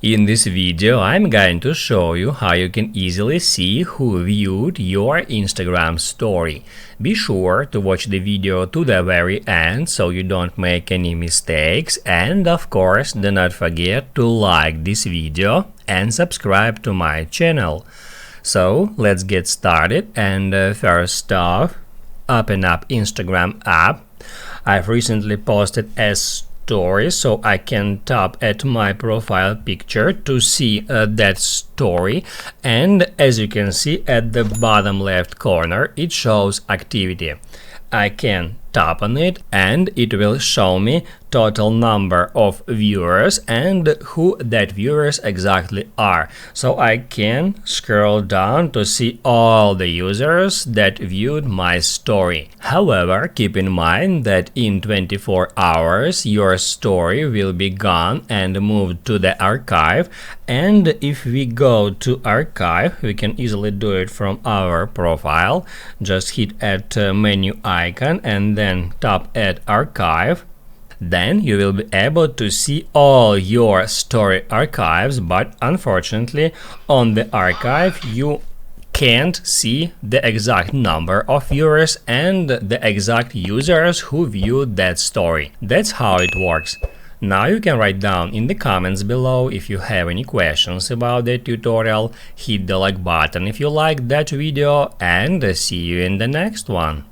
In this video, I'm going to show you how you can easily see who viewed your Instagram story. Be sure to watch the video to the very end so you don't make any mistakes, and of course do not forget to like this video and subscribe to my channel. So let's get started, and first off, open up Instagram app. I've recently posted a story, so I can tap at my profile picture to see that story, and as you can see at the bottom left corner it shows activity. I can tap on it and it will show me total number of viewers and who that viewers exactly are. So I can scroll down to see all the users that viewed my story. However, keep in mind that in 24 hours your story will be gone and moved to the archive, and if we go to archive we can easily do it from our profile. Just hit at menu icon and then tap at archive. Then you will be able to see all your story archives, but unfortunately on the archive you can't see the exact number of viewers and the exact users who viewed that story. That's how it works. Now you can write down in the comments below if you have any questions about the tutorial. Hit the like button if you liked that video, and see you in the next one.